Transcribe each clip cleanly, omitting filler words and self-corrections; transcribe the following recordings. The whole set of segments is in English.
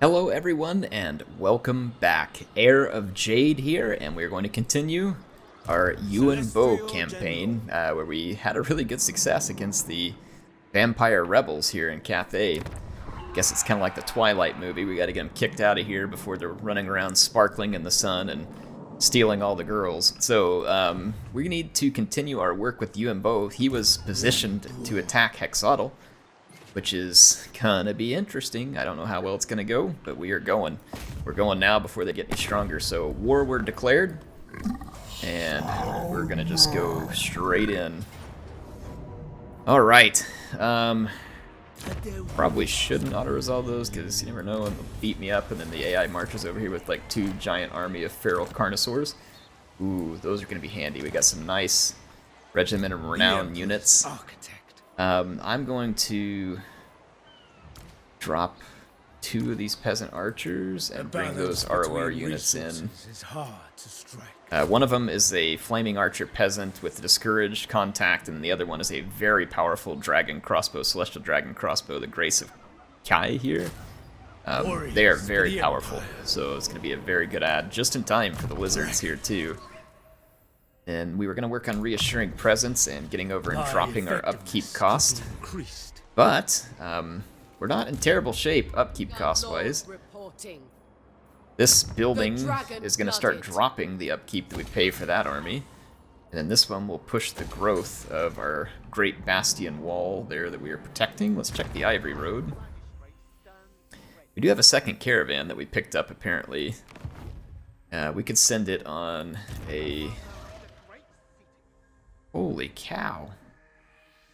Hello everyone and welcome back. Heir of Jade here, and we're going to continue our Yuan campaign where we had a really good success against the vampire rebels here in Cathay. Guess it's kind of like the Twilight movie. We got to get them kicked out of here before they're running around sparkling in the sun and stealing all the girls. So we need to continue our work with Yuan. He was positioned to attack Hexotl, which is gonna be interesting. I don't know how well it's gonna go, but we are going. We're going now before they get any stronger. So war word declared, and we're gonna just go straight in. All right. Probably shouldn't auto-resolve those because you never know, and they'll beat me up, and then the AI marches over here with like two giant army of feral carnosaurs. Ooh, those are gonna be handy. We got some nice regiment of renown units. I'm going to drop two of these peasant archers and bring those ROR units in. One of them is a flaming archer peasant with discouraged contact, and the other one is a very powerful dragon crossbow, celestial dragon crossbow, the Grace of Kai here. They are very powerful, so it's going to be a very good add, just in time for the lizards here too. And we were going to work on reassuring presence and getting over and dropping our upkeep cost. But we're not in terrible shape upkeep cost-wise. This building is going to start dropping the upkeep that we pay for that army. And then this one will push the growth of our great bastion wall there that we are protecting. Let's check the Ivory Road. We do have a second caravan that we picked up, apparently. We could send it on a... Holy cow.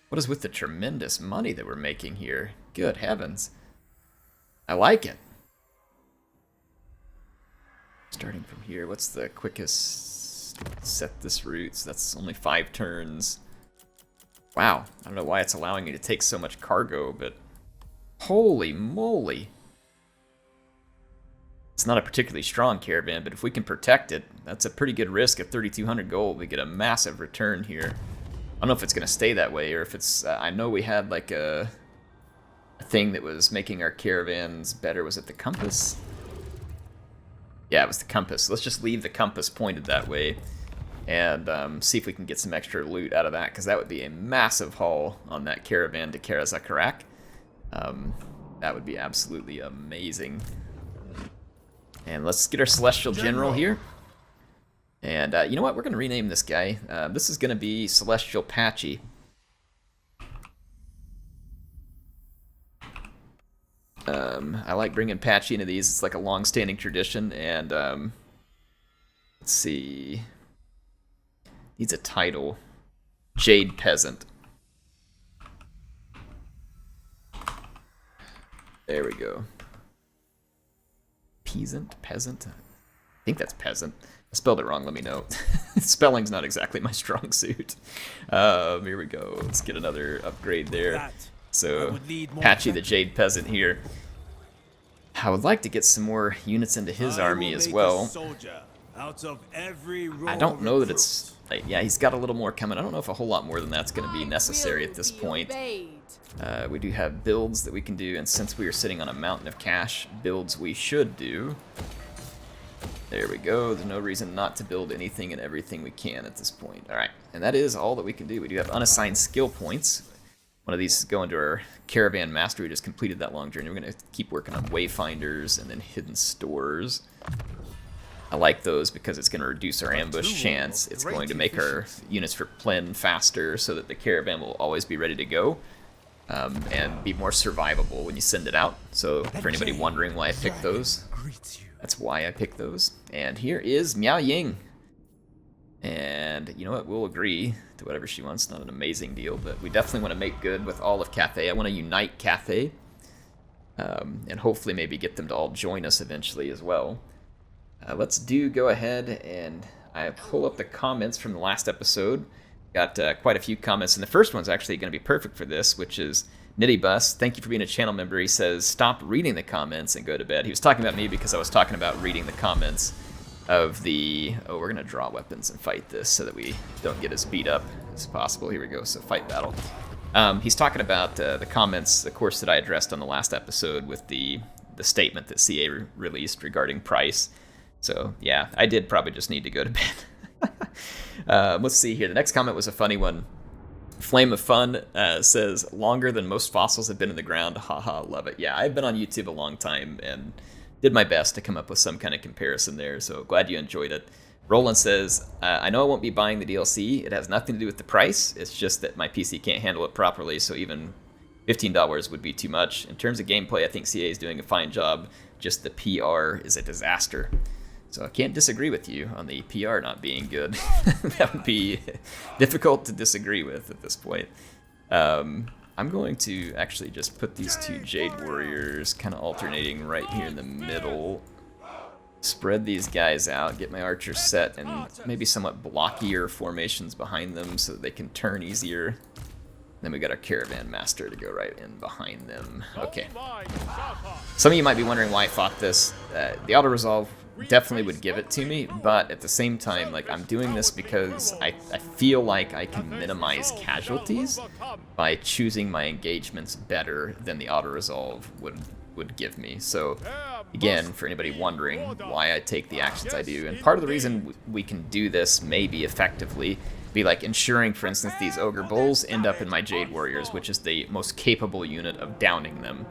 What is with the tremendous money that we're making here? Good heavens. I like it. Starting from here, what's the quickest set this route? So that's only 5 turns. Wow, I don't know why it's allowing me to take so much cargo, but holy moly. It's not a particularly strong caravan, but if we can protect it, that's a pretty good risk. At 3,200 gold, we get a massive return here. I don't know if it's going to stay that way, or if it's... I know we had like a thing that was making our caravans better. Was it the compass? Yeah, it was the compass. Let's just leave the compass pointed that way and see if we can get some extra loot out of that, because that would be a massive haul on that caravan to Karazakarak. That would be absolutely amazing. And let's get our Celestial General here. And you know what? We're going to rename this guy. This is going to be Celestial Patchy. I like bringing Patchy into these. It's like a long-standing tradition. And let's see. Needs a title. Jade Peasant. There we go. Peasant? I think that's peasant. I spelled it wrong, let me know. Spelling's not exactly my strong suit. Here we go. Let's get another upgrade there. So, Patchy the Jade Peasant here. I would like to get some more units into his army as well. I don't know that it's... Like, yeah, he's got a little more coming. I don't know if a whole lot more than that's going to be necessary at this point. We do have builds that we can do, and since we are sitting on a mountain of cash, builds we should do. There we go. There's no reason not to build anything and everything we can at this point. Alright, and that is all that we can do. We do have unassigned skill points. One of these is going to our Caravan Master. We just completed that long journey. We're going to keep working on Wayfinders and then Hidden Stores. I like those because it's going to reduce our ambush chance. It's going to make our units for Plen faster so that the caravan will always be ready to go. And be more survivable when you send it out. So for anybody wondering why I picked those, that's why I picked those. And here is Miao Ying. And you know what, we'll agree to whatever she wants. Not an amazing deal, but we definitely want to make good with all of Cathay. I want to unite Cathay. And hopefully maybe get them to all join us eventually as well. Let's go ahead and I pull up the comments from the last episode. Got quite a few comments, and the first one's actually going to be perfect for this, which is Nittybus. Thank you for being a channel member. He says, stop reading the comments and go to bed. He was talking about me because I was talking about reading the comments of the... Oh, we're going to draw weapons and fight this so that we don't get as beat up as possible. Here we go, so fight battle. He's talking about the comments, the course that I addressed on the last episode with the the statement that CA released regarding price. So yeah, I did probably just need to go to bed. Let's see here. The next comment was a funny one. Flame of Fun says, longer than most fossils have been in the ground. Haha, love it. Yeah, I've been on YouTube a long time and did my best to come up with some kind of comparison there, so glad you enjoyed it. Roland says, I know I won't be buying the DLC. It has nothing to do with the price. It's just that my PC can't handle it properly, so even $15 would be too much. In terms of gameplay, I think CA is doing a fine job. Just the PR is a disaster. So I can't disagree with you on the PR not being good. That would be difficult to disagree with at this point. I'm going to actually just put these two Jade Warriors kind of alternating right here in the middle. Spread these guys out, get my archers set, and maybe somewhat blockier formations behind them so that they can turn easier. Then we got our Caravan Master to go right in behind them. Okay. Some of you might be wondering why I fought this. The auto-resolve definitely would give it to me, but at the same time, like, I'm doing this because I feel like I can minimize casualties by choosing my engagements better than the auto-resolve would give me. So again, for anybody wondering why I take the actions I do, and part of the reason we can do this maybe effectively be like ensuring, for instance, these Ogre Bulls end up in my Jade Warriors, which is the most capable unit of downing them.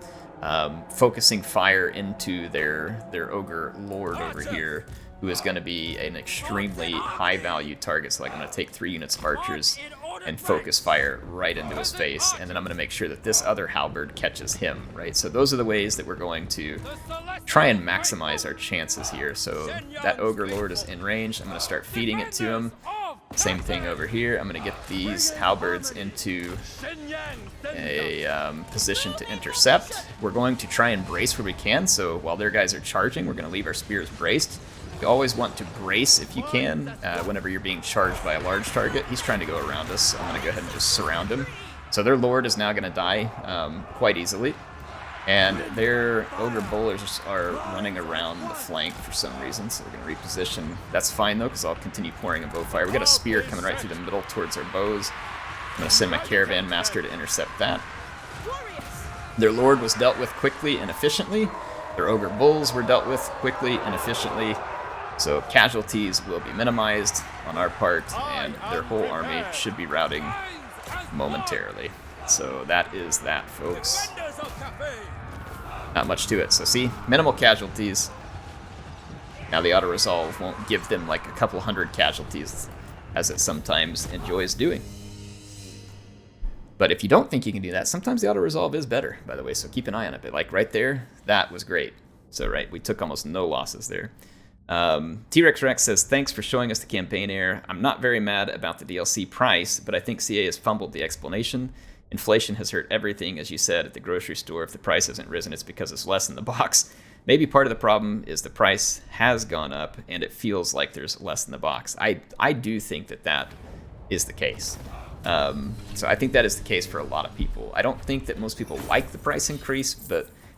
Focusing fire into their Ogre Lord over here, who is going to be an extremely high-value target. So like I'm going to take 3 units of archers and focus fire right into his face, and then I'm going to make sure that this other halberd catches him, right? So those are the ways that we're going to try and maximize our chances here. So that Ogre Lord is in range. I'm going to start feeding it to him. Same thing over here. I'm going to get these halberds into a position to intercept. We're going to try and brace where we can, so while their guys are charging, we're going to leave our spears braced. You always want to brace if you can whenever you're being charged by a large target. He's trying to go around us, so I'm going to go ahead and just surround him. So their Lord is now going to die quite easily. And their Ogre Bowlers are running around the flank for some reason, so we're going to reposition. That's fine, though, because I'll continue pouring a bow fire. We got a spear coming right through the middle towards our bows. I'm going to send my Caravan Master to intercept that. Their Lord was dealt with quickly and efficiently. Their Ogre Bulls were dealt with quickly and efficiently. So casualties will be minimized on our part, and their whole army should be routing momentarily. So that is that, folks. Not much to it. So see, minimal casualties. Now the auto-resolve won't give them like a couple hundred casualties, as it sometimes enjoys doing. But if you don't think you can do that, sometimes the auto-resolve is better, by the way, so keep an eye on it. But like right there, that was great. So right, we took almost no losses there. T-Rex Rex says, thanks for showing us the campaign error. I'm not very mad about the DLC price, but I think CA has fumbled the explanation. Inflation has hurt everything, as you said, at the grocery store. If the price hasn't risen, it's because it's less in the box. Maybe part of the problem is the price has gone up, and it feels like there's less in the box. I do think that that is the case. So I think that is the case for a lot of people. I don't think that most people like the price increase,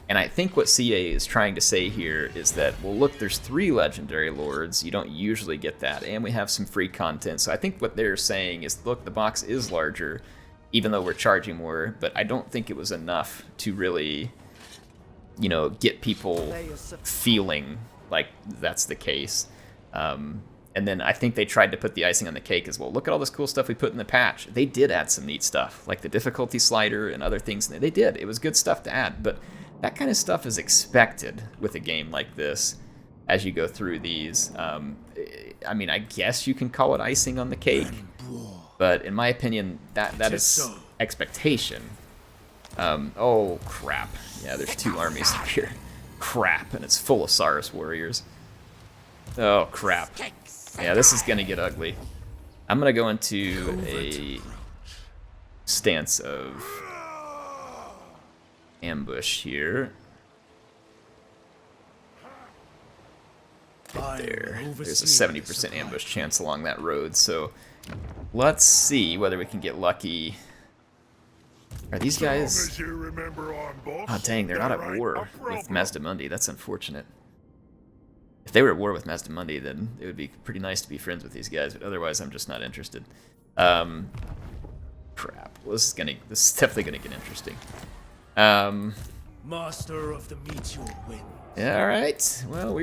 and I think what CA is trying to say here is that, well, look, there's 3 legendary lords. You don't usually get that, and we have some free content. So I think what they're saying is, look, the box is larger, even though we're charging more, but I don't think it was enough to really, you know, get people feeling like that's the case. And then I think they tried to put the icing on the cake as well. Look at all this cool stuff we put in the patch. They did add some neat stuff, like the difficulty slider and other things. They did. It was good stuff to add, but that kind of stuff is expected with a game like this as you go through these. I mean, I guess you can call it icing on the cake, but in my opinion, that is expectation. Oh, crap. Yeah, there's 2 armies up here. Crap, and it's full of Saurus warriors. Oh, crap. Yeah, this is going to get ugly. I'm going to go into a stance of ambush here. Right there. There's a 70% ambush chance along that road, so let's see whether we can get lucky. Are these guys... Oh, dang, they're not at war with Mazdamundi. That's unfortunate. If they were at war with Mazdamundi, then it would be pretty nice to be friends with these guys, but otherwise I'm just not interested. Crap. Well, this is definitely gonna get interesting. Master of the meteor wind. All right. Well,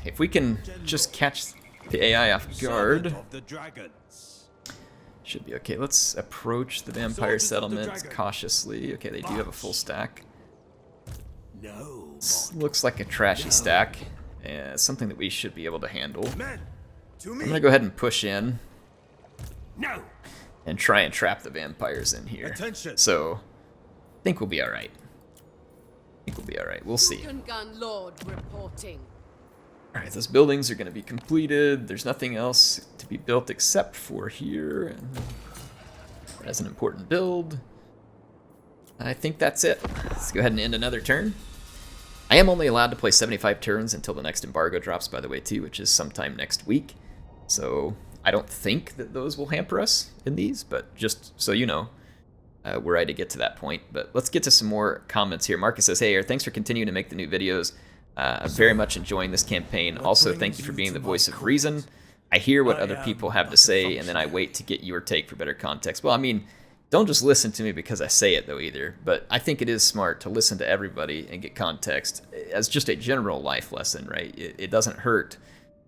if we can just catch the AI off guard, Of the dragons. should be okay. Let's approach the vampire settlement cautiously. Okay, they do have a full stack. No. Looks like a trashy stack. Something that we should be able to handle. Men, to I'm me. gonna go ahead and push in No. and try and trap the vampires in here. Attention. So, I think we'll be all right. We'll see. Gun Lord reporting. All right, those buildings are going to be completed. There's nothing else to be built except for here. As an important build. I think that's it. Let's go ahead and end another turn. I am only allowed to play 75 turns until the next embargo drops, by the way, too, which is sometime next week. So I don't think that those will hamper us in these, but just so you know, were I to get to that point. But let's get to some more comments here. Marcus says, hey, thanks for continuing to make the new videos. I'm very much enjoying this campaign. Also, thank you for being the voice of reason. I hear what other people have to say, and then I wait to get your take for better context. Well, I mean, don't just listen to me because I say it, though, either. But I think it is smart to listen to everybody and get context as just a general life lesson, right? It doesn't hurt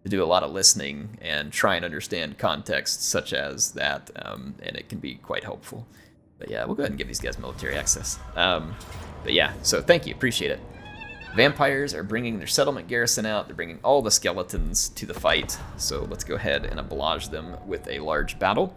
to do a lot of listening and try and understand context such as that, and it can be quite helpful. But yeah, we'll go ahead and give these guys military access. But yeah, so thank you, appreciate it. Vampires are bringing their settlement garrison out. They're bringing all the skeletons to the fight. So let's go ahead and oblige them with a large battle.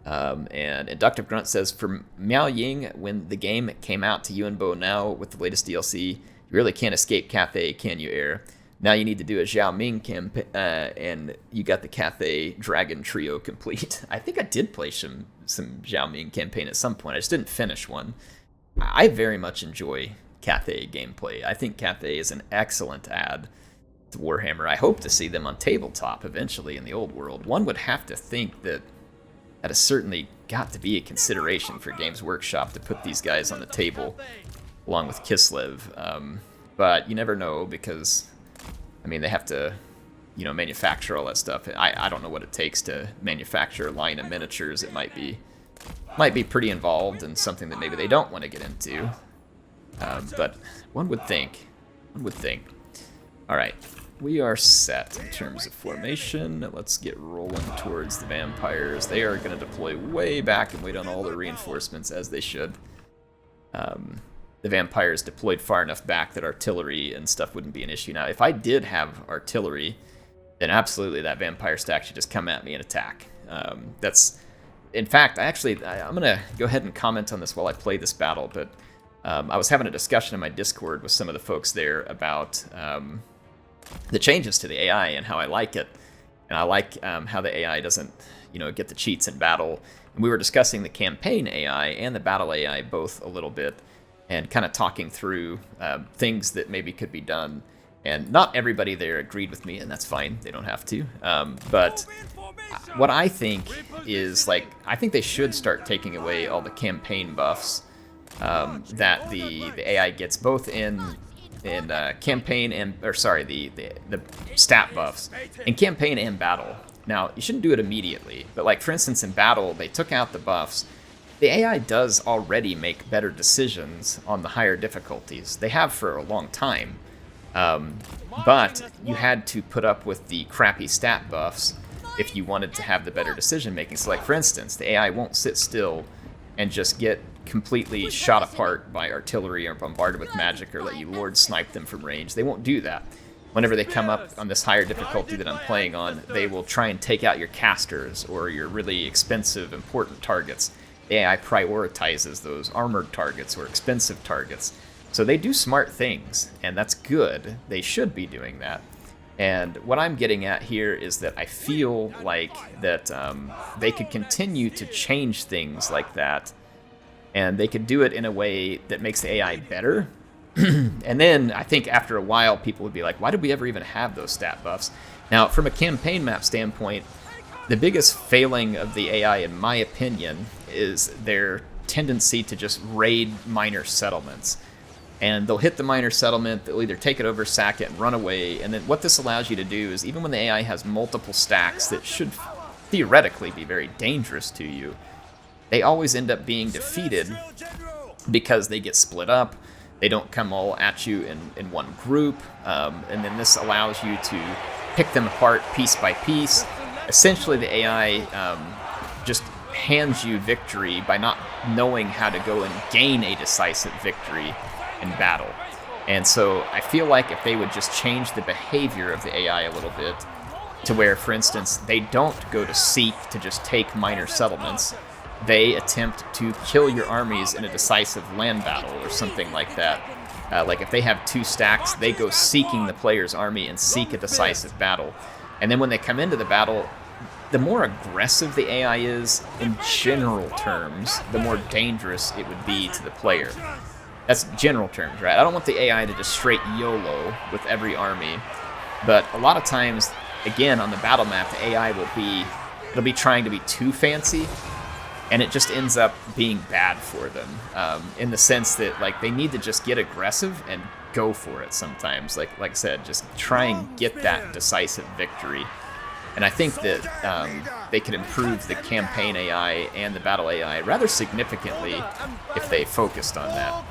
And Inductive Grunt says, for Miao Ying, when the game came out to Yuan Bo now with the latest DLC, you really can't escape Cathay, can you, Air? Now you need to do a Xiao Ming campaign, and you got the Cathay Dragon trio complete. I think I did play some Xiao Ming campaign at some point. I just didn't finish one. I very much enjoy Cathay gameplay. I think Cathay is an excellent add to Warhammer. I hope to see them on tabletop eventually in the old world. One would have to think that has certainly got to be a consideration for Games Workshop to put these guys on the table along with Kislev. But you never know because, I mean, they have to, you know, manufacture all that stuff. I don't know what it takes to manufacture a line of miniatures. It might be pretty involved and something that maybe they don't want to get into. But one would think. All right, we are set in terms of formation. Let's get rolling towards the vampires. They are going to deploy way back and wait on all the reinforcements as they should. The vampires deployed far enough back that artillery and stuff wouldn't be an issue. Now, if I did have artillery, then absolutely that vampire stack should just come at me and attack. In fact, I'm going to go ahead and comment on this while I play this battle, but I was having a discussion in my Discord with some of the folks there about the changes to the AI and how I like it. And I like how the AI doesn't, get the cheats in battle. And we were discussing the campaign AI and the battle AI both a little bit and kind of talking through things that maybe could be done. And not everybody there agreed with me, and that's fine. They don't have to. But what I think is, I think they should start taking away all the campaign buffs that the AI gets, both in campaign and, the stat buffs in campaign and battle. Now, you shouldn't do it immediately, but for instance, in battle, they took out the buffs. The AI does already make better decisions on the higher difficulties. They have for a long time. But you had to put up with the crappy stat buffs if you wanted to have the better decision making. So for instance, the AI won't sit still and just get completely shot apart by artillery or bombarded with magic or let you lord snipe them from range. They won't do that. Whenever they come up on this higher difficulty that I'm playing on, they will try and take out your casters or your really expensive, important targets. The AI prioritizes those armored targets or expensive targets. So they do smart things, and that's good. They should be doing that. And what I'm getting at here is that I feel like that they could continue to change things like that, and they could do it in a way that makes the AI better. And then I think after a while, people would be like, why did we ever even have those stat buffs? Now, from a campaign map standpoint, the biggest failing of the AI, in my opinion, is their tendency to just raid minor settlements. And they'll hit the minor settlement, they'll either take it over, sack it, and run away. And then what this allows you to do is, even when the AI has multiple stacks that should theoretically be very dangerous to you, they always end up being defeated because they get split up, They don't come all at you in one group, and then this allows you to pick them apart piece by piece. Essentially, the AI just hands you victory by not knowing how to go and gain a decisive victory in battle. And so I feel like if they would just change the behavior of the AI a little bit to where, for instance, they don't go to seek to just take minor settlements, they attempt to kill your armies in a decisive land battle or something like that. Like if they have 2 stacks, they go seeking the player's army and seek a decisive battle. And then when they come into the battle, the more aggressive the AI is, in general terms, the more dangerous it would be to the player. That's general terms, right? I don't want the AI to just straight YOLO with every army, but a lot of times, again, on the battle map, the AI it'll be trying to be too fancy, and it just ends up being bad for them, in the sense that like they need to just get aggressive and go for it sometimes. Like I said, just try and get that decisive victory. And I think that they could improve the campaign AI and the battle AI rather significantly if they focused on that.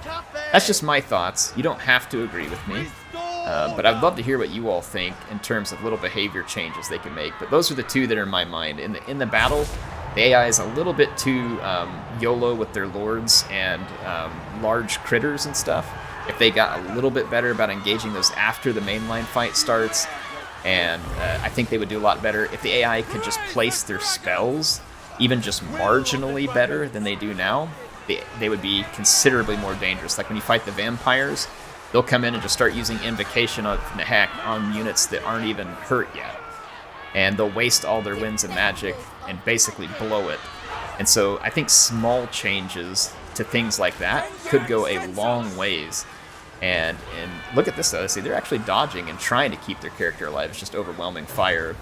That's just my thoughts. You don't have to agree with me. But I'd love to hear what you all think in terms of little behavior changes they can make. But those are the 2 that are in my mind. In the battle, the AI is a little bit too YOLO with their lords and large critters and stuff. If they got a little bit better about engaging those after the mainline fight starts, and I think they would do a lot better if the AI could just place their spells even just marginally better than they do now. They would be considerably more dangerous. Like when you fight the vampires, they'll come in and just start using Invocation from the heck on units that aren't even hurt yet. And they'll waste all their winds of magic and basically blow it. And so I think small changes to things like that could go a long ways. And look at this though, see, they're actually dodging and trying to keep their character alive. It's just overwhelming fire.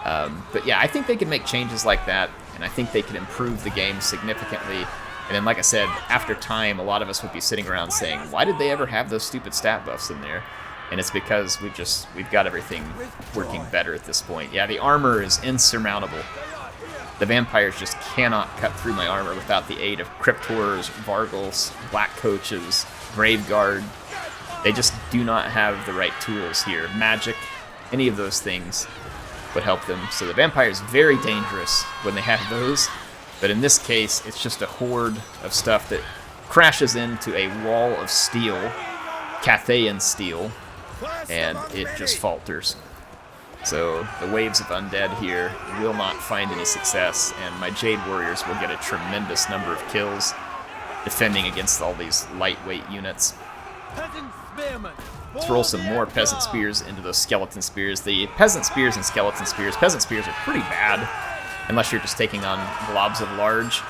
But yeah, I think they can make changes like that, and I think they could improve the game significantly. And then, like I said, after time, a lot of us would be sitting around saying, why did they ever have those stupid stat buffs in there? And it's because we've got everything working better at this point. Yeah, the armor is insurmountable. The vampires just cannot cut through my armor without the aid of Cryptors, Vargals, Black Coaches, Graveguard. They just do not have the right tools here. Magic, any of those things would help them. So the vampire is very dangerous when they have those. But in this case, it's just a horde of stuff that crashes into a wall of steel, Cathayan steel, and it just falters. So the waves of undead here will not find any success, and my Jade Warriors will get a tremendous number of kills defending against all these lightweight units. Let's roll some more Peasant Spears into those Skeleton Spears. The Peasant Spears and Peasant Spears are pretty bad, unless you're just taking on blobs of large,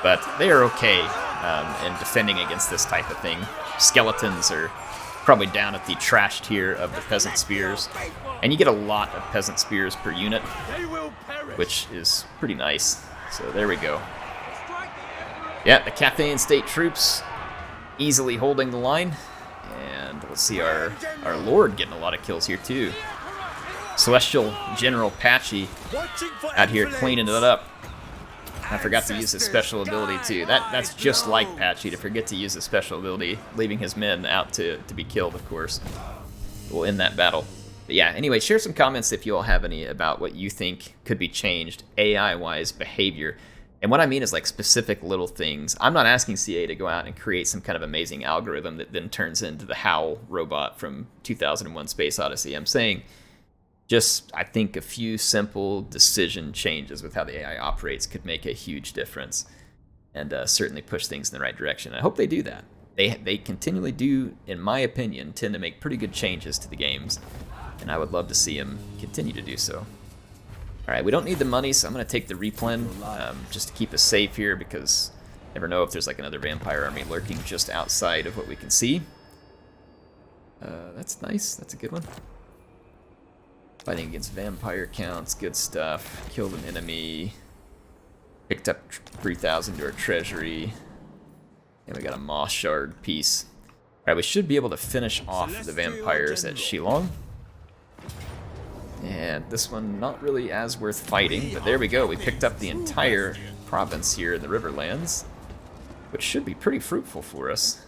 but they are okay in defending against this type of thing. Skeletons are probably down at the trash tier of the Peasant Spears, and you get a lot of Peasant Spears per unit, which is pretty nice. So there we go. Yeah, the Cathayan State troops easily holding the line. And let's see our Lord getting a lot of kills here too. Celestial General Patchy out here cleaning it up. I forgot to use his special ability too. That's just like Patchy, to forget to use his special ability, leaving his men out to be killed, of course. We'll end that battle. But yeah, anyway, share some comments if you all have any about what you think could be changed AI-wise behavior. And what I mean is like specific little things. I'm not asking CA to go out and create some kind of amazing algorithm that then turns into the HOW robot from 2001 Space Odyssey. I'm saying just, I think a few simple decision changes with how the AI operates could make a huge difference and certainly push things in the right direction. I hope they do that. They continually do, in my opinion, tend to make pretty good changes to the games, and I would love to see them continue to do so. Alright, we don't need the money, so I'm going to take the replen just to keep us safe here, because you never know if there's like another vampire army lurking just outside of what we can see. That's nice. That's a good one. Fighting against vampire counts, good stuff. Killed an enemy. Picked up 3,000 to our treasury. And we got a moss shard piece. Alright, we should be able to finish off the vampires at Shillong. And this one, not really as worth fighting, but there we go. We picked up the entire province here in the Riverlands, which should be pretty fruitful for us.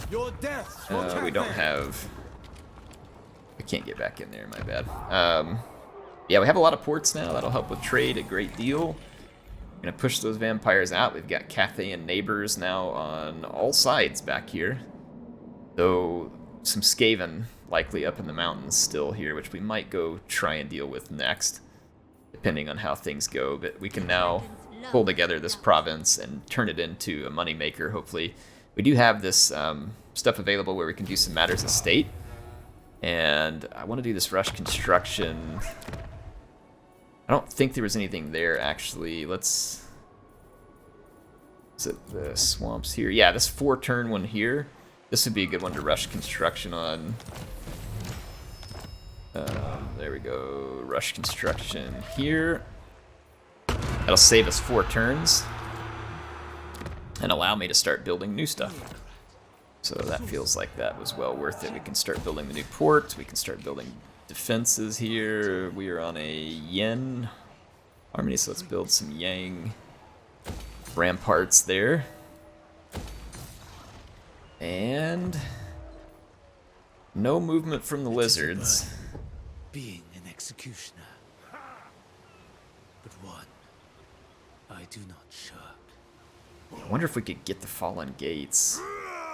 Your death for We don't Cathay. have... I can't get back in there, my bad. Yeah, we have a lot of ports now. That'll help with trade a great deal. We're going to push those vampires out. We've got Cathay and neighbors now on all sides back here. Though some Skaven likely up in the mountains still here, which we might go try and deal with next, depending on how things go. But we can now pull together this province and turn it into a moneymaker, hopefully. We do have this stuff available where we can do some matters of state. And I want to do this rush construction. I don't think there was anything there, actually. Let's... Is it the swamps here? Yeah, this 4-turn one here. This would be a good one to rush construction on. There we go. Rush construction here. That'll save us 4 turns. And allow me to start building new stuff. So that feels like that was well worth it. We can start building the new port. We can start building defenses here. We are on a Yen army, so let's build some Yang ramparts there. And no movement from the lizards. Being an executioner, but one I do not shirk. I wonder if we could get the fallen gates.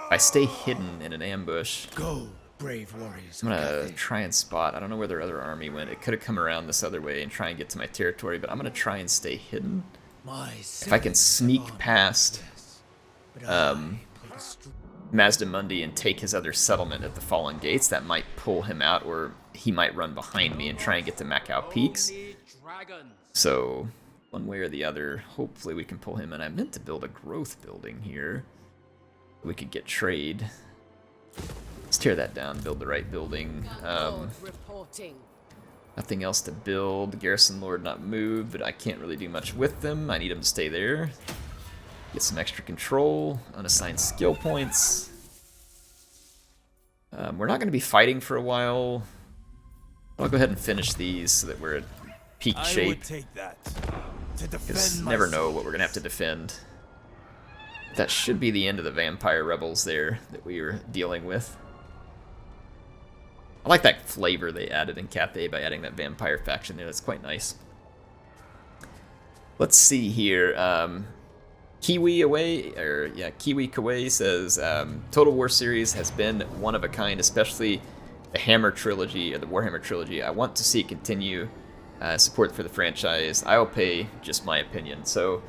If I stay hidden in an ambush, Go, brave warriors. I'm gonna try and spot. I don't know where their other army went. It could have come around this other way and try and get to my territory, but I'm gonna try and stay hidden. If I can sneak past Mazda Mundi and take his other settlement at the Fallen Gates, that might pull him out, or he might run behind me and try and get to Macau Peaks. So, one way or the other, hopefully we can pull him in. I meant to build a growth building here. We could get trade. Let's tear that down, build the right building. Nothing else to build. Garrison Lord not moved, but I can't really do much with them. I need him to stay there. Get some extra control, unassigned skill points. We're not going to be fighting for a while. I'll go ahead and finish these so that we're at peak I shape. would take that to Because defend never myself. know what we're going to have to defend. That should be the end of the vampire rebels there that we were dealing with. I like that flavor they added in Cathay by adding that vampire faction there. That's quite nice. Let's see here. Kiwi Kawai says, Total War series has been one of a kind, especially the Hammer trilogy, or the Warhammer trilogy. I want to see it continue. Support for the franchise. I will pay just my opinion. So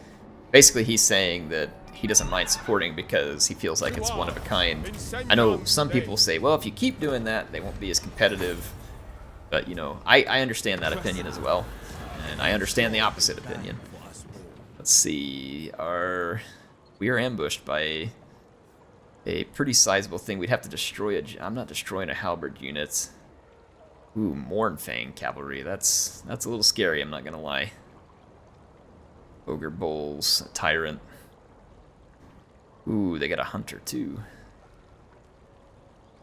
basically he's saying that he doesn't mind supporting because he feels like it's one of a kind. I know some people say, well, if you keep doing that, they won't be as competitive. But, you know, I understand that opinion as well. And I understand the opposite opinion. Let's see. We are ambushed by a pretty sizable thing. We'd have to destroy I'm not destroying a halberd unit. Ooh, Mournfang cavalry. That's a little scary, I'm not going to lie. Ogre Bulls, a Tyrant. Ooh, they got a Hunter too.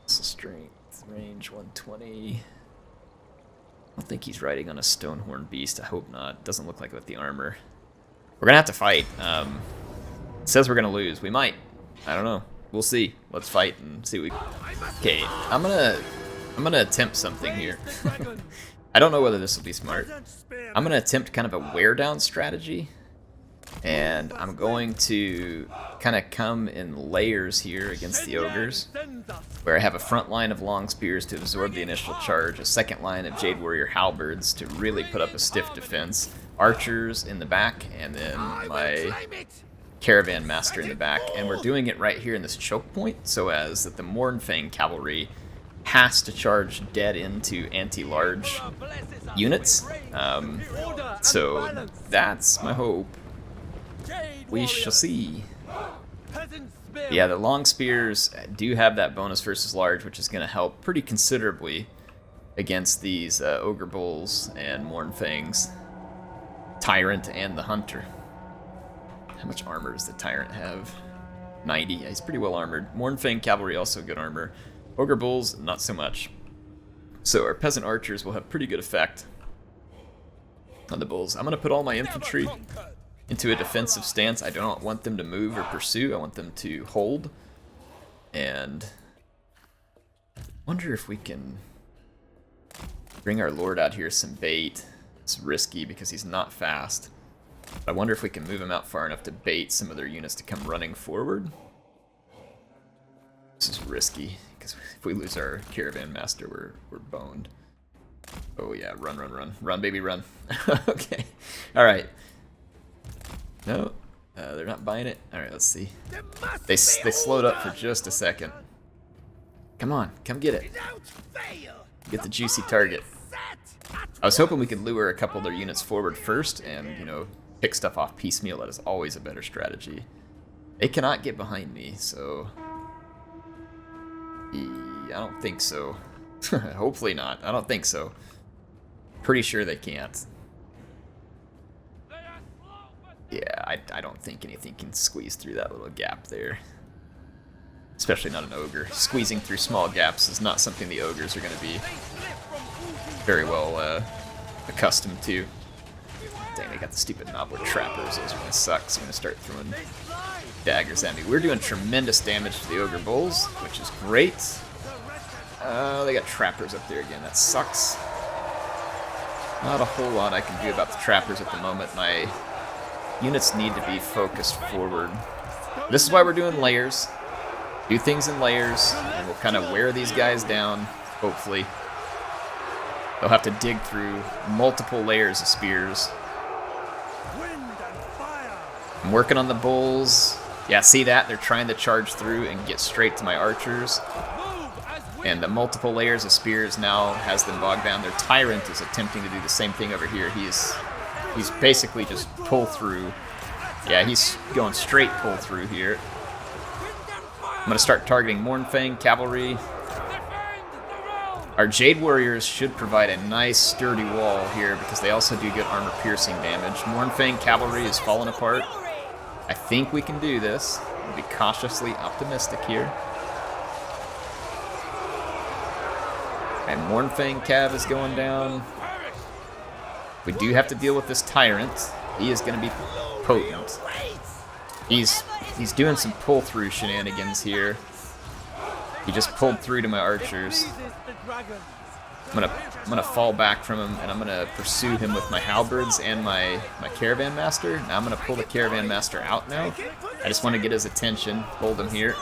Muscle strength, range 120. I don't think he's riding on a Stonehorn Beast. I hope not. Doesn't look like it with the armor. We're gonna have to fight. It says we're gonna lose. We might. I don't know. We'll see. Let's fight and see what we. Okay, I'm gonna attempt something here. I don't know whether this will be smart. I'm gonna attempt kind of a wear down strategy. And I'm going to kind of come in layers here against the ogres, where I have a front line of long spears to absorb the initial charge, a second line of Jade Warrior halberds to really put up a stiff defense, archers in the back, and then my Caravan Master in the back. And we're doing it right here in this choke point, so as that the Mournfang cavalry has to charge dead into anti-large units. So that's my hope. We shall see. Yeah, the long spears do have that bonus versus large, which is going to help pretty considerably against these Ogre Bulls and Mournfangs. Tyrant and the Hunter. How much armor does the Tyrant have? 90. Yeah, he's pretty well armored. Mournfang cavalry also good armor. Ogre Bulls, not so much. So our Peasant Archers will have pretty good effect on the Bulls. I'm going to put all my infantry into a defensive stance. I don't want them to move or pursue. I want them to hold. And wonder if we can bring our lord out here some bait. It's risky because he's not fast. But I wonder if we can move him out far enough to bait some of their units to come running forward. This is risky, because if we lose our Caravan Master, we're boned. Oh yeah, run, run, run. Run, baby, run. Okay. Alright. No, they're not buying it. Alright, let's see. They slowed up for just a second. Come on, come get it. Get the juicy target. I was hoping we could lure a couple of their units forward first and, you know, pick stuff off piecemeal. That is always a better strategy. They cannot get behind me, so... I don't think so. Hopefully not. I don't think so. Pretty sure they can't. Yeah, I don't think anything can squeeze through that little gap there. Especially not an ogre. Squeezing through small gaps is not something the ogres are going to be very well accustomed to. Dang, they got the stupid Nobbler trappers. Those are going to suck. So I'm going to start throwing daggers at me. We're doing tremendous damage to the ogre bulls, which is great. They got trappers up there again. That sucks. Not a whole lot I can do about the trappers at the moment. My units need to be focused forward. This is why we're doing layers. Do things in layers, and we'll kind of wear these guys down, hopefully. They'll have to dig through multiple layers of spears. I'm working on the bulls. Yeah, see that? They're trying to charge through and get straight to my archers. And the multiple layers of spears now has them bogged down. Their tyrant is attempting to do the same thing over here. He's basically just pull through. Yeah, he's going straight pull through here. I'm going to start targeting Mournfang cavalry. Our Jade Warriors should provide a nice sturdy wall here because they also do good armor piercing damage. Mournfang cavalry is falling apart. I think we can do this. I'll be cautiously optimistic here. And Mournfang Cav is going down. We do have to deal with this tyrant. He is going to be potent. He's doing some pull-through shenanigans here. He just pulled through to my archers. I'm gonna fall back from him, and I'm gonna pursue him with my halberds and my Caravan Master. Now I'm gonna pull the Caravan Master out now. I just want to get his attention. Hold him here.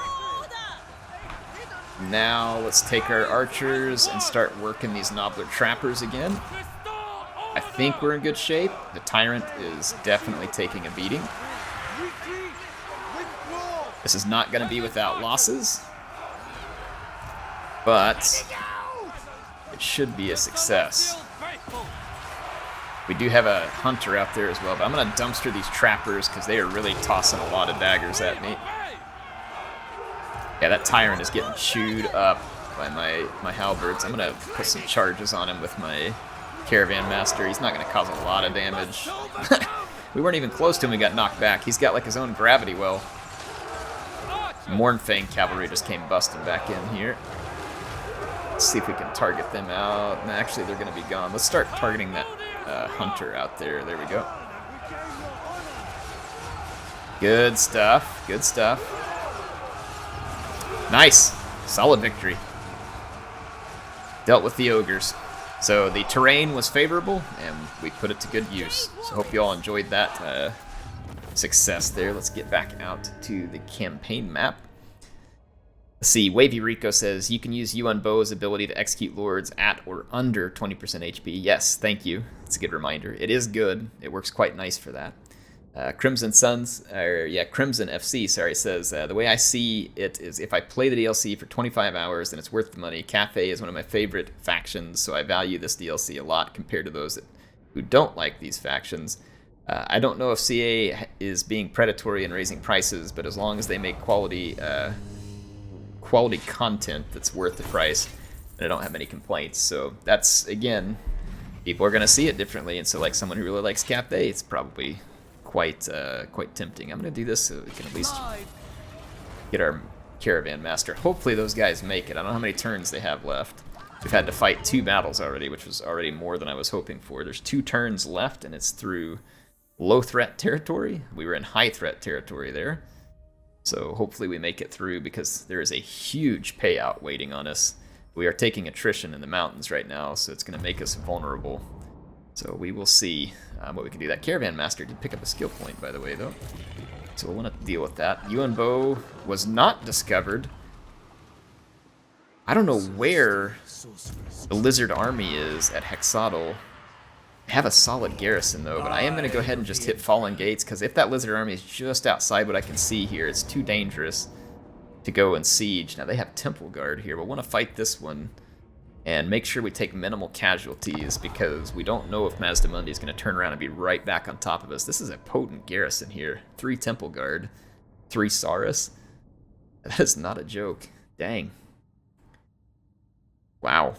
Now let's take our archers and start working these Nobbler trappers again. I think we're in good shape. The tyrant is definitely taking a beating. This is not going to be without losses, but it should be a success. We do have a hunter out there as well, but I'm going to dumpster these trappers because they are really tossing a lot of daggers at me. Yeah, that tyrant is getting chewed up by my halberds. I'm going to put some charges on him with my Caravan Master. He's not going to cause a lot of damage. We weren't even close to him. We got knocked back. He's got like his own gravity well. Mournfang cavalry just came busting back in here. Let's see if we can target them out. No, actually, they're going to be gone. Let's start targeting that hunter out there. There we go. Good stuff. Good stuff. Nice. Solid victory. Dealt with the ogres. So the terrain was favorable, and we put it to good use. So hope you all enjoyed that success there. Let's get back out to the campaign map. Let's see, Wavy Rico says, you can use Yuan Bo's ability to execute lords at or under 20% HP. Yes, thank you. It's a good reminder. It is good. It works quite nice for that. Crimson FC, sorry, says, the way I see it is if I play the DLC for 25 hours, then it's worth the money. Cathay is one of my favorite factions, so I value this DLC a lot compared to those who don't like these factions. I don't know if CA is being predatory and raising prices, but as long as they make quality content that's worth the price, then I don't have any complaints. So that's, again, people are going to see it differently, and so like someone who really likes Cathay, it's probably quite tempting. I'm going to do this so we can at least get our Caravan Master. Hopefully those guys make it. I don't know how many turns they have left. We've had to fight 2 battles already, which was already more than I was hoping for. There's 2 turns left, and it's through low threat territory. We were in high threat territory there. So hopefully we make it through, because there is a huge payout waiting on us. We are taking attrition in the mountains right now, so it's going to make us vulnerable. So we will see what we can do. That Caravan Master did pick up a skill point, by the way, though. So we'll want to deal with that. Yuan bow was not discovered. I don't know where the lizard army is at Hexadal. I have a solid garrison, though, but I am going to go ahead and just hit Fallen Gates, because if that lizard army is just outside what I can see here, it's too dangerous to go and siege. Now, they have Temple Guard here. We'll want to fight this one and make sure we take minimal casualties, because we don't know if Mazdamundi is going to turn around and be right back on top of us. This is a potent garrison here. 3 Temple Guard, 3 Saurus. That is not a joke. Dang. Wow.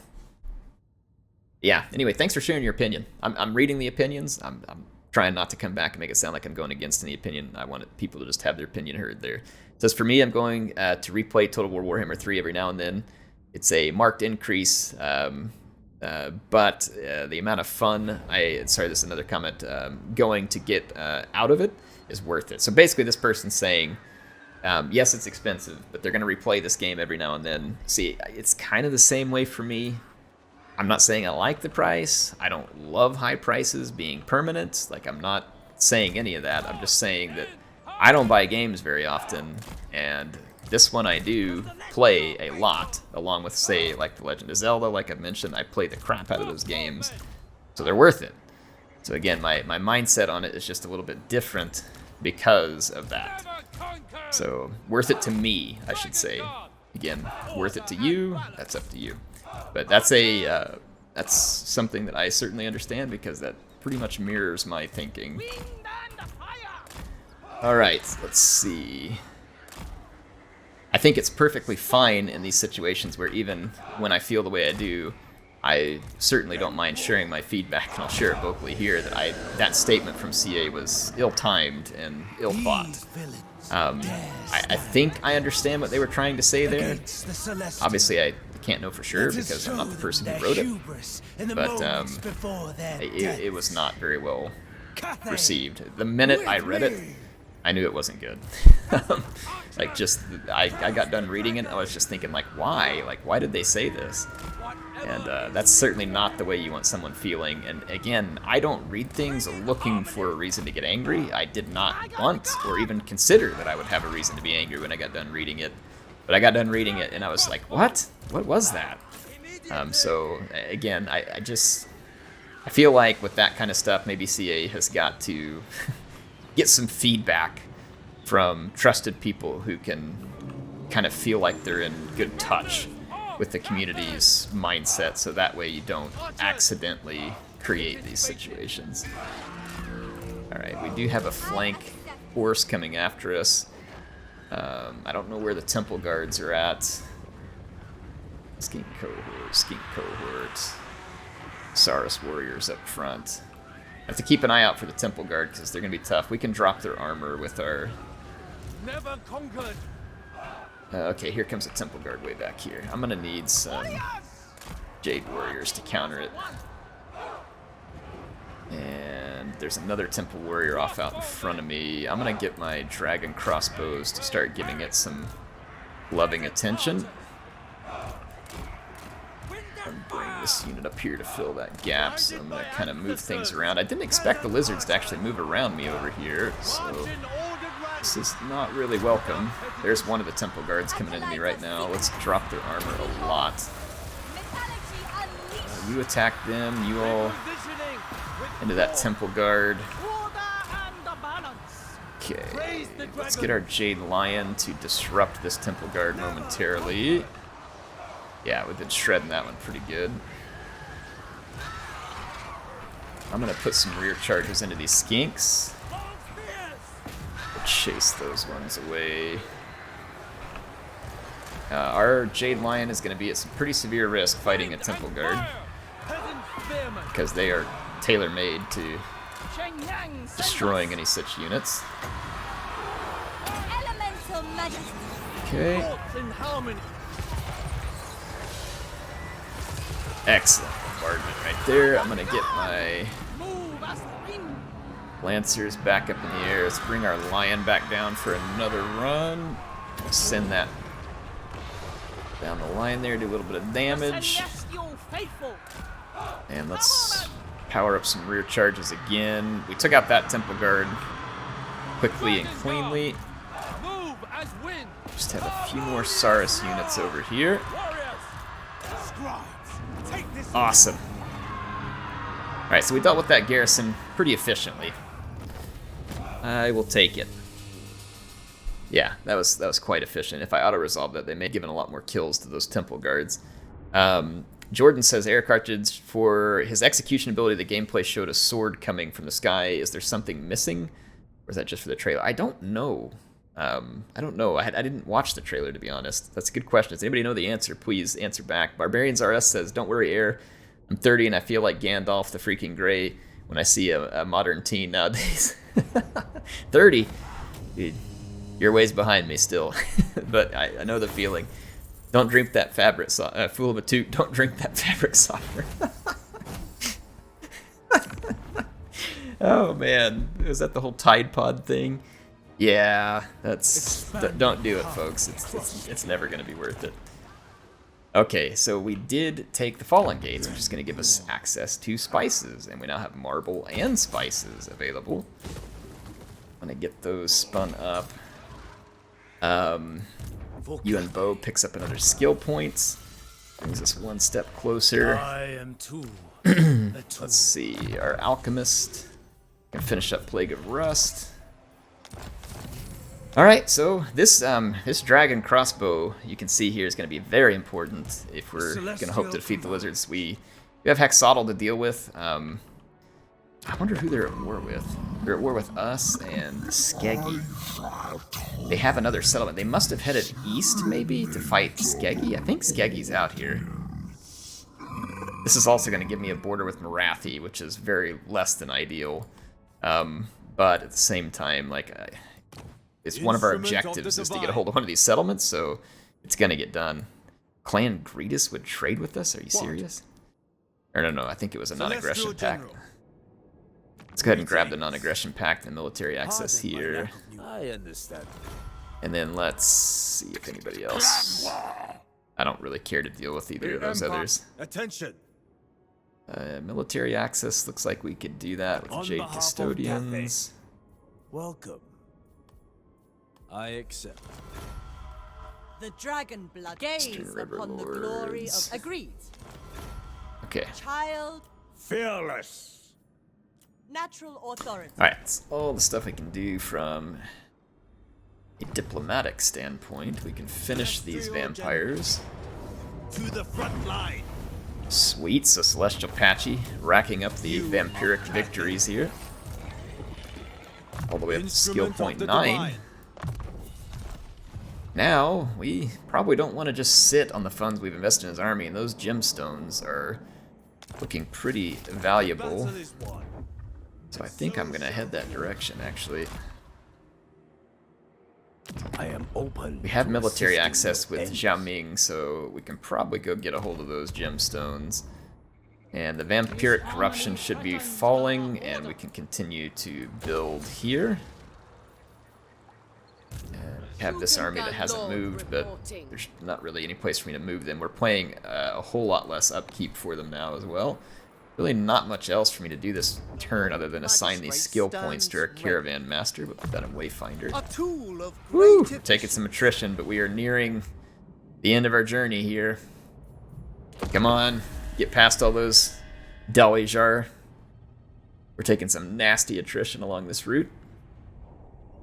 Yeah, anyway, thanks for sharing your opinion. I'm reading the opinions. I'm trying not to come back and make it sound like I'm going against any opinion. I wanted people to just have their opinion heard there. It says, for me, I'm going to replay Total War Warhammer 3 every now and then. It's a marked increase, but the amount of fun sorry, this is another comment, going to get out of it is worth it. So basically this person's saying, yes, it's expensive, but they're going to replay this game every now and then. See, it's kind of the same way for me. I'm not saying I like the price. I don't love high prices being permanent. Like, I'm not saying any of that. I'm just saying that I don't buy games very often, and this one I do play a lot, along with, say, like The Legend of Zelda. Like I've mentioned, I play the crap out of those games, so they're worth it. So again, my mindset on it is just a little bit different because of that. So, worth it to me, I should say. Again, worth it to you, that's up to you. But that's something that I certainly understand, because that pretty much mirrors my thinking. Alright, let's see. I think it's perfectly fine in these situations where, even when I feel the way I do, I certainly don't mind sharing my feedback, and I'll share it vocally here, that statement from CA was ill-timed and ill-thought. I think I understand what they were trying to say there. Obviously, I can't know for sure, because I'm not the person who wrote it, but it was not very well received. The minute I read it, I knew it wasn't good. Like, I got done reading it, I was just thinking, like, why? Like, why did they say this? And that's certainly not the way you want someone feeling. And again, I don't read things looking for a reason to get angry. I did not want or even consider that I would have a reason to be angry when I got done reading it. But I got done reading it and I was like, what? What was that? So again, I feel like with that kind of stuff, maybe CA has got to get some feedback from trusted people who can kind of feel like they're in good touch with the community's mindset, so that way you don't accidentally create these situations. Alright, we do have a flank horse coming after us. I don't know where the temple guards are at. Skink cohorts. Saurus warriors up front. I have to keep an eye out for the temple guard, because they're going to be tough. We can drop their armor with our... Never conquered. Okay, here comes a temple guard way back here. I'm going to need some Jade warriors to counter it. And there's another temple warrior off out in front of me. I'm going to get my dragon crossbows to start giving it some loving attention. And bring this unit up here to fill that gap, so I'm going to kind of move things around. I didn't expect the lizards to actually move around me over here, so this is not really welcome. There's one of the temple guards coming into me right now. Let's drop their armor a lot. You attack them, you all into that temple guard. Okay, let's get our Jade Lion to disrupt this temple guard momentarily. Yeah, we've been shredding that one pretty good. I'm gonna put some rear charges into these skinks. Chase those ones away. Our Jade Lion is going to be at some pretty severe risk fighting a Temple Guard, because they are tailor-made to destroying any such units. Okay. Excellent bombardment right there. I'm going to get my Lancers back up in the air. Let's bring our Lion back down for another run. Send that down the line there, do a little bit of damage. And let's power up some rear charges again. We took out that Temple Guard quickly and cleanly. Just have a few more Saurus units over here. Awesome. Alright, so we dealt with that garrison pretty efficiently. I will take it. Yeah, that was quite efficient. If I auto-resolve that, they may have given a lot more kills to those Temple Guards. Jordan says, HeirofCarthage, for his execution ability, the gameplay showed a sword coming from the sky. Is there something missing? Or is that just for the trailer? I don't know. I don't know. I didn't watch the trailer, to be honest. That's a good question. Does anybody know the answer? Please answer back. Barbarians RS says, don't worry, Air. I'm 30 and I feel like Gandalf the freaking Grey when I see a modern teen nowadays. 30? Dude, you're ways behind me still. But I know the feeling. Don't drink that fabric fool of a toot. Don't drink that fabric softener. Oh man, was that the whole Tide Pod thing? Yeah, don't do it, folks. It's never gonna be worth it. Okay, so we did take the Fallen Gates, which is gonna give us access to spices, and we now have marble and spices available. I'm gonna get those spun up. Yuan Bo picks up another skill point, brings us one step closer. I am too. Let's see, our Alchemist can finish up Plague of Rust. Alright, so this dragon crossbow you can see here is going to be very important if we're going to hope to defeat the lizards. We have Hexotl to deal with. I wonder who they're at war with. They're at war with us and Skeggy. They have another settlement. They must have headed east, maybe, to fight Skeggy. I think Skeggy's out here. This is also going to give me a border with Marathi, which is very less than ideal. But at the same time, like, it's one of our objectives is to get a hold of one of these settlements, so it's going to get done. Clan Gretus would trade with us? Are you serious? Or no, I think it was a non-aggression pact. Let's go ahead and grab the non-aggression pact and military access here. I understand. And then let's see if anybody else... I don't really care to deal with either of those others. Attention. Military access, looks like we could do that with Jade Custodians. Welcome. I accept. The dragon blood gaze upon the glory of agreed. Okay. Child. Fearless. Natural authority. Alright, that's all the stuff we can do from a diplomatic standpoint. We can finish these vampires. To the front line. Sweet, so Celestial Patchy racking up the vampiric victories here. All the way up to skill point 9. Now, we probably don't want to just sit on the funds we've invested in his army, and those gemstones are looking pretty valuable. So I think I'm going to head that direction, actually. I am open. We have military access with Xiaoming, so we can probably go get a hold of those gemstones. And the vampiric corruption should be falling, and we can continue to build here. And we have this army that hasn't moved, but there's not really any place for me to move them. We're playing a whole lot less upkeep for them now as well. Really not much else for me to do this turn other than assign these skill points to our Caravan Master. We'll put that in Wayfinder. Woo! We're taking some attrition, but we are nearing the end of our journey here. Come on, get past all those Dalwajar. We're taking some nasty attrition along this route.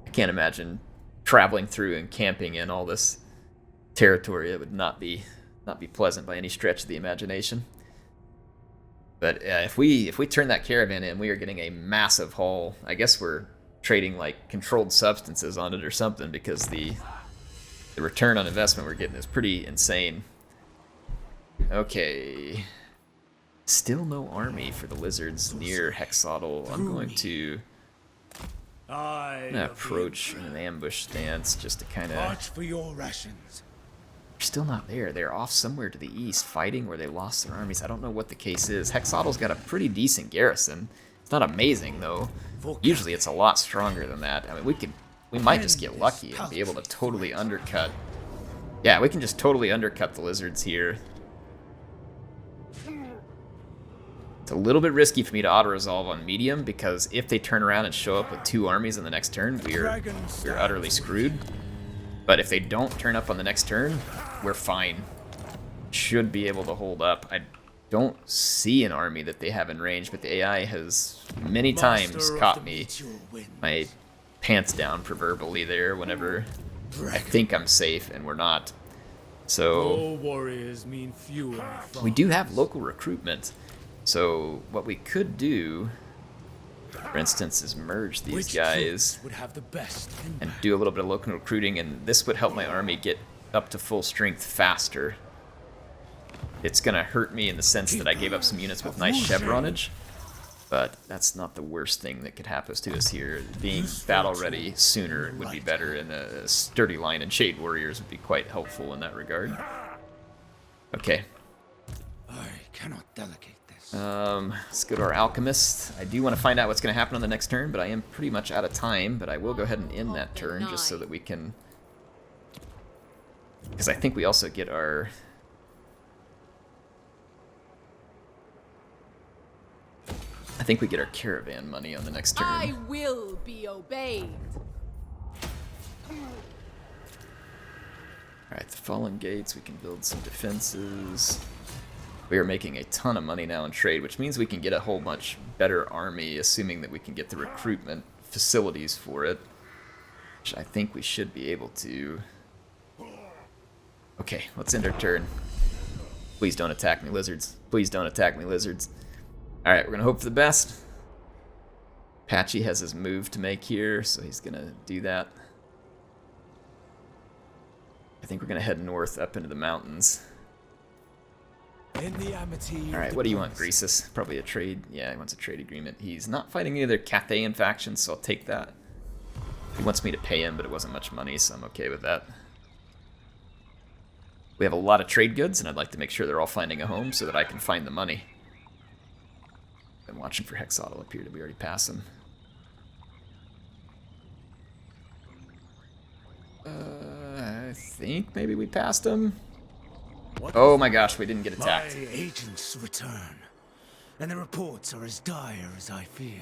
I can't imagine traveling through and camping in all this territory. It would not be pleasant by any stretch of the imagination. But if we turn that caravan in, we are getting a massive haul. I guess we're trading like controlled substances on it or something, because the return on investment we're getting is pretty insane. Okay. Still no army for the lizards near Hexotl. I'm going to approach in an ambush stance just to kind of... March for your rations. They're still not there. They're off somewhere to the east fighting where they lost their armies. I don't know what the case is. Hexotl's got a pretty decent garrison. It's not amazing, though. Usually it's a lot stronger than that. I mean, we could we might just get lucky and be able to totally undercut. Yeah, we can just totally undercut the lizards here. It's a little bit risky for me to auto-resolve on medium, because if they turn around and show up with 2 armies on the next turn, we're utterly screwed. But if they don't turn up on the next turn, we're fine. Should be able to hold up. I don't see an army that they have in range, but the AI has many times caught me my pants down proverbially there whenever I think I'm safe and we're not. So warriors mean few. we do have local recruitment. So what we could do, for instance, is merge these guys would have the best and do a little bit of local recruiting, and this would help my army get up to full strength faster. It's gonna hurt me in the sense that I gave up some units with nice chevronage, but that's not the worst thing that could happen to us here. Being battle ready sooner would be better, and a sturdy line of Jade warriors would be quite helpful in that regard. Okay. I cannot delegate this. Let's go to our alchemist. I do want to find out what's going to happen on the next turn, but I am pretty much out of time. But I will go ahead and end that turn just so that we can, because I think we also get our. I think we get our caravan money on the next turn. I will be obeyed. Alright, the fallen gates, we can build some defenses. We are making a ton of money now in trade, which means we can get a whole much better army, assuming that we can get the recruitment facilities for it. Which I think we should be able to. Okay, let's end our turn. Please don't attack me, lizards. Please don't attack me, lizards. Alright, we're going to hope for the best. Patchy has his move to make here, so he's going to do that. I think we're going to head north up into the mountains. Alright, what do you want, Greasus? Probably a trade. Yeah, he wants a trade agreement. He's not fighting any of their Cathayan factions, so I'll take that. He wants me to pay him, but it wasn't much money, so I'm okay with that. We have a lot of trade goods, and I'd like to make sure they're all finding a home so that I can find the money. I'm watching for Hexotl up here. Did we already pass him? I think maybe we passed him. Oh my gosh, we didn't get attacked. My agents return, and the reports are as dire as I fear.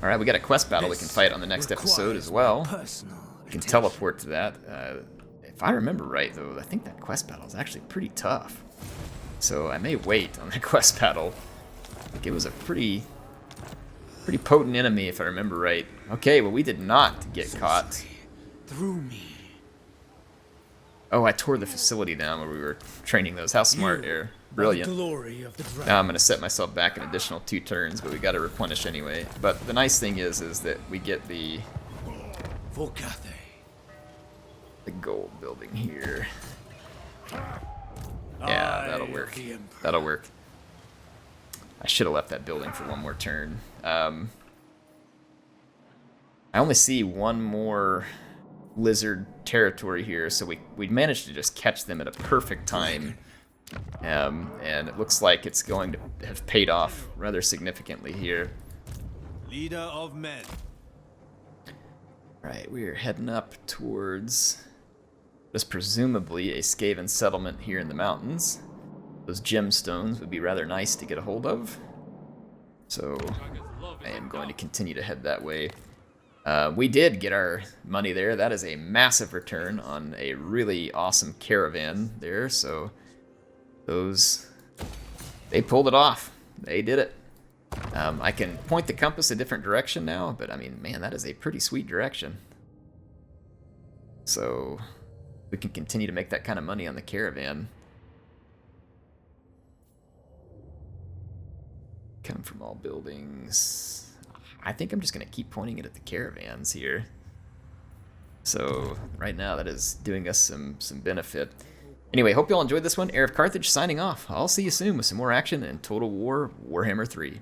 Alright, we got a quest battle we can fight on the next episode as well. We can teleport to that. If I remember right, though, I think that quest battle is actually pretty tough. So I may wait on the quest battle. I think it was a pretty potent enemy, if I remember right. Okay, well, we did not get caught. Through me. Oh, I tore the facility down where we were training those. How smart, Air. Brilliant. Glory of the dragon. Now I'm going to set myself back an additional 2 turns, but we got to replenish anyway. But the nice thing is that we get the For Cathay. gold building here. Yeah, that'll work. That'll work. I should have left that building for one more turn. I only see one more lizard territory here, so we managed to just catch them at a perfect time. And it looks like it's going to have paid off rather significantly here. Leader of men. Right, we are heading up towards what is presumably a Skaven settlement here in the mountains. Those gemstones would be rather nice to get a hold of. So I am going to continue to head that way. We did get our money there. That is a massive return on a really awesome caravan there. So they pulled it off. They did it. I can point the compass a different direction now, but I mean, man, that is a pretty sweet direction. So we can continue to make that kind of money on the caravan. Come from all buildings. I think I'm just going to keep pointing it at the caravans here. So right now that is doing us some benefit. Anyway, hope you all enjoyed this one. HeirofCarthage signing off. I'll see you soon with some more action in Total War Warhammer 3.